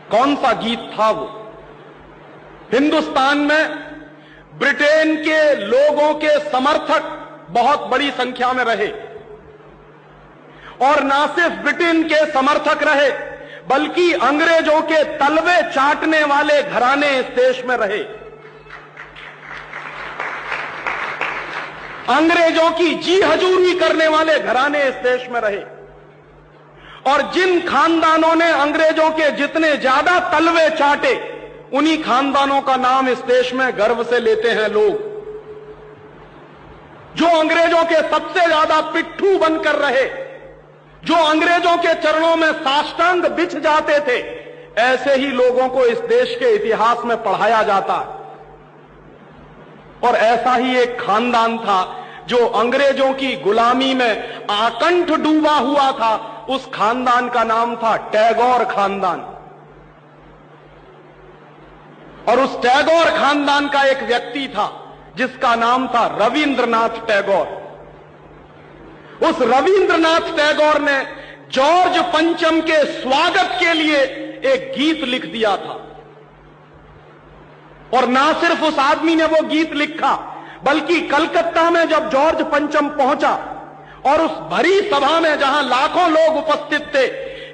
कौन सा गीत था वो? हिंदुस्तान में ब्रिटेन के लोगों के समर्थक बहुत बड़ी संख्या में रहे, और ना सिर्फ ब्रिटेन के समर्थक रहे बल्कि अंग्रेजों के तलवे चाटने वाले घराने इस देश में रहे। अंग्रेजों की जी हजूरी करने वाले घराने इस देश में रहे, और जिन खानदानों ने अंग्रेजों के जितने ज्यादा तलवे चाटे, उन्हीं खानदानों का नाम इस देश में गर्व से लेते हैं लोग। जो अंग्रेजों के सबसे ज्यादा पिट्ठू बनकर रहे, जो अंग्रेजों के चरणों में साष्टांग बिछ जाते थे, ऐसे ही लोगों को इस देश के इतिहास में पढ़ाया जाता है। और ऐसा ही एक खानदान था जो अंग्रेजों की गुलामी में आकंठ डूबा हुआ था। उस खानदान का नाम था टैगोर खानदान। और उस टैगोर खानदान का एक व्यक्ति था जिसका नाम था रविंद्रनाथ टैगोर। उस रविंद्रनाथ टैगोर ने जॉर्ज पंचम के स्वागत के लिए एक गीत लिख दिया था। और ना सिर्फ उस आदमी ने वो गीत लिखा, बल्कि कलकत्ता में जब जॉर्ज पंचम पहुंचा और उस भरी सभा में जहां लाखों लोग उपस्थित थे,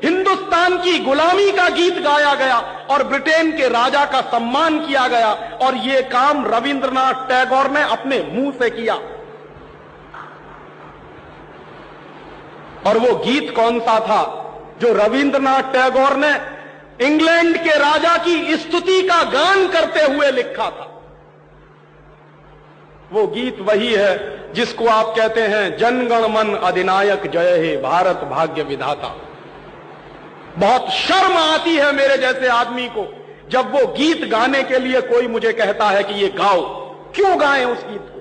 हिंदुस्तान की गुलामी का गीत गाया गया और ब्रिटेन के राजा का सम्मान किया गया। और यह काम रविंद्रनाथ टैगोर ने अपने मुंह से किया। और वो गीत कौन सा था जो रविंद्रनाथ टैगोर ने इंग्लैंड के राजा की स्तुति का गान करते हुए लिखा था? वो गीत वही है जिसको आप कहते हैं जनगण मन अधिनायक जय हे भारत भाग्य विधाता। बहुत शर्म आती है मेरे जैसे आदमी को जब वो गीत गाने के लिए कोई मुझे कहता है कि ये गाओ। क्यों गाएं उस गीत को?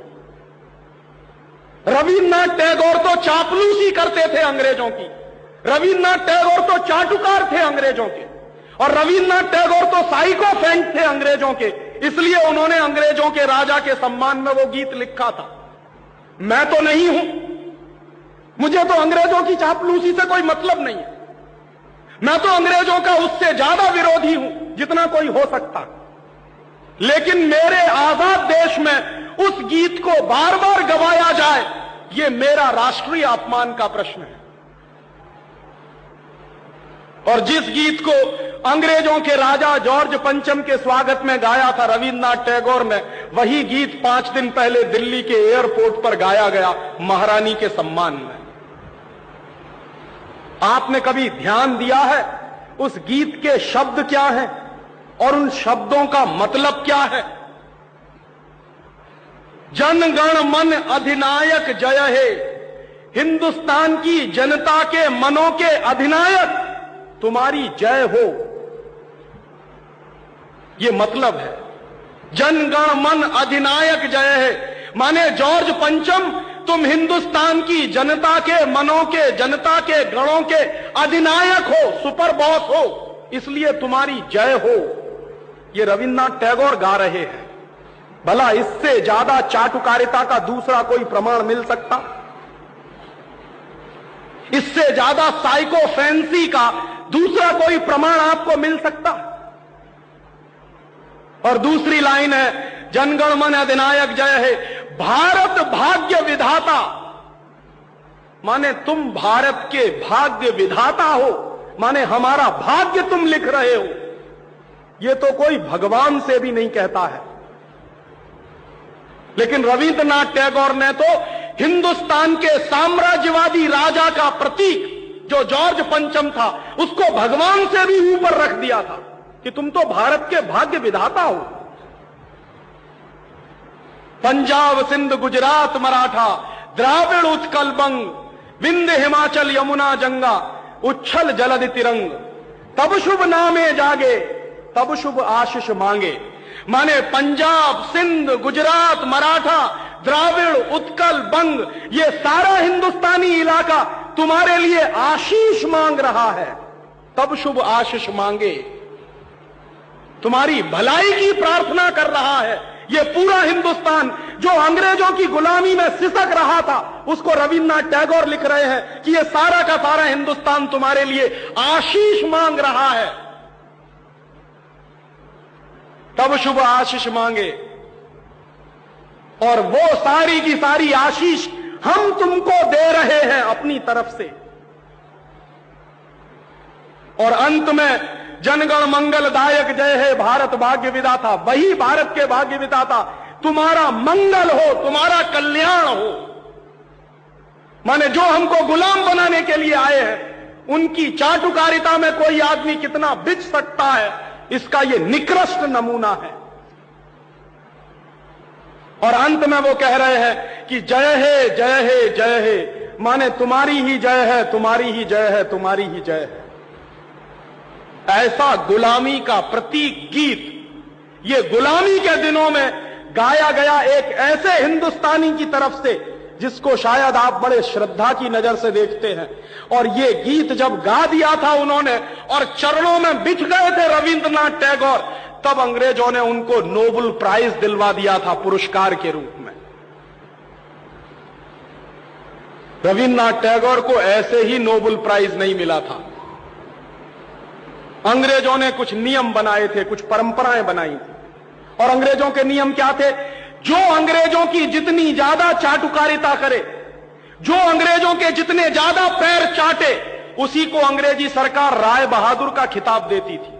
रविन्द्रनाथ टैगोर तो चापलूसी करते थे अंग्रेजों की, रविन्द्रनाथ टैगोर तो चाटुकार थे अंग्रेजों के, और रविन्द्रनाथ टैगोर तो साइकोफेंट थे अंग्रेजों के। इसलिए उन्होंने अंग्रेजों के राजा के सम्मान में वो गीत लिखा था। मैं तो नहीं हूं, मुझे तो अंग्रेजों की चापलूसी से कोई मतलब नहीं है। मैं तो अंग्रेजों का उससे ज्यादा विरोधी हूं जितना कोई हो सकता। लेकिन मेरे आजाद देश में उस गीत को बार बार गवाया जाए, यह मेरा राष्ट्रीय अपमान का प्रश्न है। और जिस गीत को अंग्रेजों के राजा जॉर्ज पंचम के स्वागत में गाया था रविन्द्रनाथ टैगोर ने, वही गीत 5 दिन पहले दिल्ली के एयरपोर्ट पर गाया गया महारानी के सम्मान में। आपने कभी ध्यान दिया है उस गीत के शब्द क्या हैं और उन शब्दों का मतलब क्या है? जनगण मन अधिनायक जय हे, हिंदुस्तान की जनता के मनों के अधिनायक तुम्हारी जय हो, ये मतलब है। जनगण मन अधिनायक जय है माने जॉर्ज पंचम तुम हिंदुस्तान की जनता के मनों के, जनता के गणों के अधिनायक हो, सुपर बॉस हो, इसलिए तुम्हारी जय हो। ये रविन्द्रनाथ टैगोर गा रहे हैं। भला इससे ज्यादा चाटुकारिता का दूसरा कोई प्रमाण मिल सकता? इससे ज्यादा साइकोफेंसी का दूसरा कोई प्रमाण आपको मिल सकता? और दूसरी लाइन है जनगण मन अधिनायक जय है, भारत भाग्य विधाता, माने तुम भारत के भाग्य विधाता हो, माने हमारा भाग्य तुम लिख रहे हो। यह तो कोई भगवान से भी नहीं कहता है। लेकिन रविन्द्रनाथ टैगोर ने तो हिंदुस्तान के साम्राज्यवादी राजा का प्रतीक जो जॉर्ज पंचम था, उसको भगवान से भी ऊपर रख दिया था कि तुम तो भारत के भाग्य विधाता हो। पंजाब सिंध गुजरात मराठा द्राविड़ उत्कल बंग, विंध्य हिमाचल यमुना जंगा, उच्छल जलधि तिरंग, तब शुभ नामे जागे तब शुभ आशीष मांगे। माने पंजाब सिंध गुजरात मराठा द्राविड़ उत्कल बंग, ये सारा हिंदुस्तानी इलाका तुम्हारे लिए आशीष मांग रहा है, तब शुभ आशीष मांगे। तुम्हारी भलाई की प्रार्थना कर रहा है। ये पूरा हिंदुस्तान जो अंग्रेजों की गुलामी में सिसक रहा था, उसको रविन्द्रनाथ टैगोर लिख रहे हैं कि ये सारा का सारा हिंदुस्तान तुम्हारे लिए आशीष मांग रहा है। तब शुभ आशीष मांगे, और वो सारी की सारी आशीष हम तुमको दे रहे हैं अपनी तरफ से। और अंत में जनगण मंगलदायक जय हे भारत भाग्य विधाता, वही भारत के भाग्य विधाता तुम्हारा मंगल हो, तुम्हारा कल्याण हो। माने जो हमको गुलाम बनाने के लिए आए हैं, उनकी चाटुकारिता में कोई आदमी कितना बिच सकता है, इसका यह निकृष्ट नमूना है। और अंत में वो कह रहे हैं कि जय हे जय हे जय हे, माने तुम्हारी ही जय है, तुम्हारी ही जय है, तुम्हारी ही जय है। ऐसा गुलामी का प्रतीक गीत ये गुलामी के दिनों में गाया गया एक ऐसे हिंदुस्तानी की तरफ से जिसको शायद आप बड़े श्रद्धा की नजर से देखते हैं। और ये गीत जब गा दिया था उन्होंने और चरणों में बिछ गए थे रविंद्रनाथ टैगोर, तब अंग्रेजों ने उनको नोबेल प्राइज दिलवा दिया था पुरस्कार के रूप में। रविंद्रनाथ टैगोर को ऐसे ही नोबेल प्राइज नहीं मिला था। अंग्रेजों ने कुछ नियम बनाए थे, कुछ परंपराएं बनाई थी, और अंग्रेजों के नियम क्या थे? जो अंग्रेजों की जितनी ज्यादा चाटुकारिता करे, जो अंग्रेजों के जितने ज्यादा पैर चाटे, उसी को अंग्रेजी सरकार राय बहादुर का खिताब देती थी।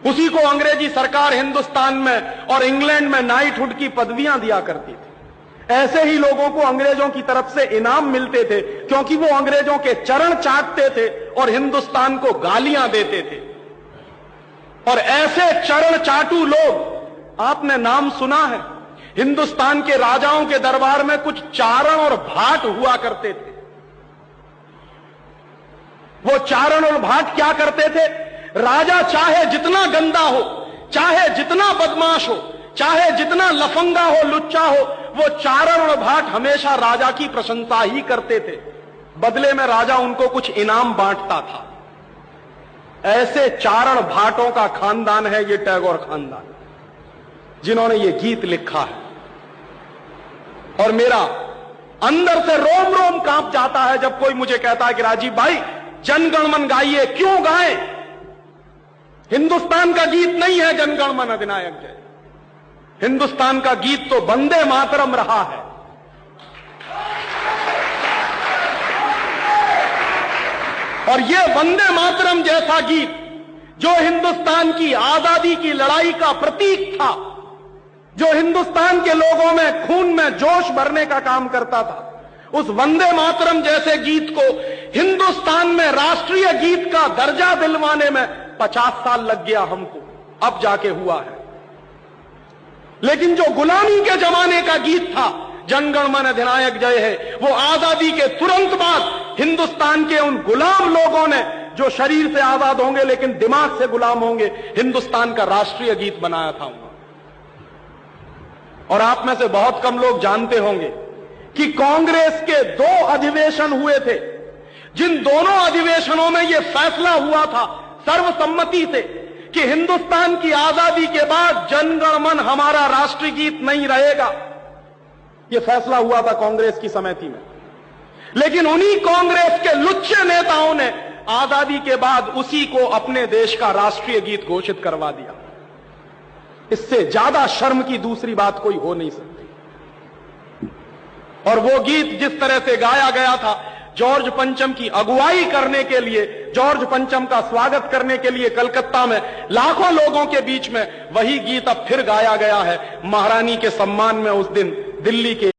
उसी को अंग्रेजी सरकार हिंदुस्तान में और इंग्लैंड में नाइटहुड की पदवियां दिया करती थी। ऐसे ही लोगों को अंग्रेजों की तरफ से इनाम मिलते थे, क्योंकि वो अंग्रेजों के चरण चाटते थे और हिंदुस्तान को गालियां देते थे। और ऐसे चरण चाटू लोग, आपने नाम सुना है, हिंदुस्तान के राजाओं के दरबार में कुछ चारण और भाट हुआ करते थे। वो चारण और भाट क्या करते थे? राजा चाहे जितना गंदा हो, चाहे जितना बदमाश हो, चाहे जितना लफंगा हो, लुच्चा हो, वो चारण और भाट हमेशा राजा की प्रशंसा ही करते थे। बदले में राजा उनको कुछ इनाम बांटता था। ऐसे चारण भाटों का खानदान है ये टैगोर खानदान, जिन्होंने ये गीत लिखा है। और मेरा अंदर से रोम रोम कांप जाता है जब कोई मुझे कहता है कि राजीव भाई जनगणमन गाइए। क्यों गाएं? हिंदुस्तान का गीत नहीं है जनगणमन अधिनायक जय। हिंदुस्तान का गीत तो वंदे मातरम रहा है। और ये वंदे मातरम जैसा गीत जो हिंदुस्तान की आजादी की लड़ाई का प्रतीक था, जो हिंदुस्तान के लोगों में खून में जोश भरने का काम करता था, उस वंदे मातरम जैसे गीत को हिंदुस्तान में राष्ट्रीय गीत का दर्जा दिलवाने में 50 साल लग गया हमको, अब जाके हुआ है। लेकिन जो गुलामी के जमाने का गीत था जनगणमन अधिनायक जय है, वो आजादी के तुरंत बाद हिंदुस्तान के उन गुलाम लोगों ने, जो शरीर से आजाद होंगे लेकिन दिमाग से गुलाम होंगे, हिंदुस्तान का राष्ट्रीय गीत बनाया था उन्होंने। और आप में से बहुत कम लोग जानते होंगे कि कांग्रेस के 2 अधिवेशन हुए थे, जिन दोनों अधिवेशनों में यह फैसला हुआ था सर्वसम्मति से कि हिंदुस्तान की आजादी के बाद जनगणमन हमारा राष्ट्रीय गीत नहीं रहेगा। यह फैसला हुआ था कांग्रेस की समिति में। लेकिन उन्हीं कांग्रेस के लुच्चे नेताओं ने आजादी के बाद उसी को अपने देश का राष्ट्रीय गीत घोषित करवा दिया। इससे ज्यादा शर्म की दूसरी बात कोई हो नहीं सकती। और वो गीत जिस तरह से गाया गया था, जॉर्ज पंचम की अगुवाई करने के लिए, जॉर्ज पंचम का स्वागत करने के लिए कलकत्ता में लाखों लोगों के बीच में, वही गीत अब फिर गाया गया है महारानी के सम्मान में उस दिन दिल्ली के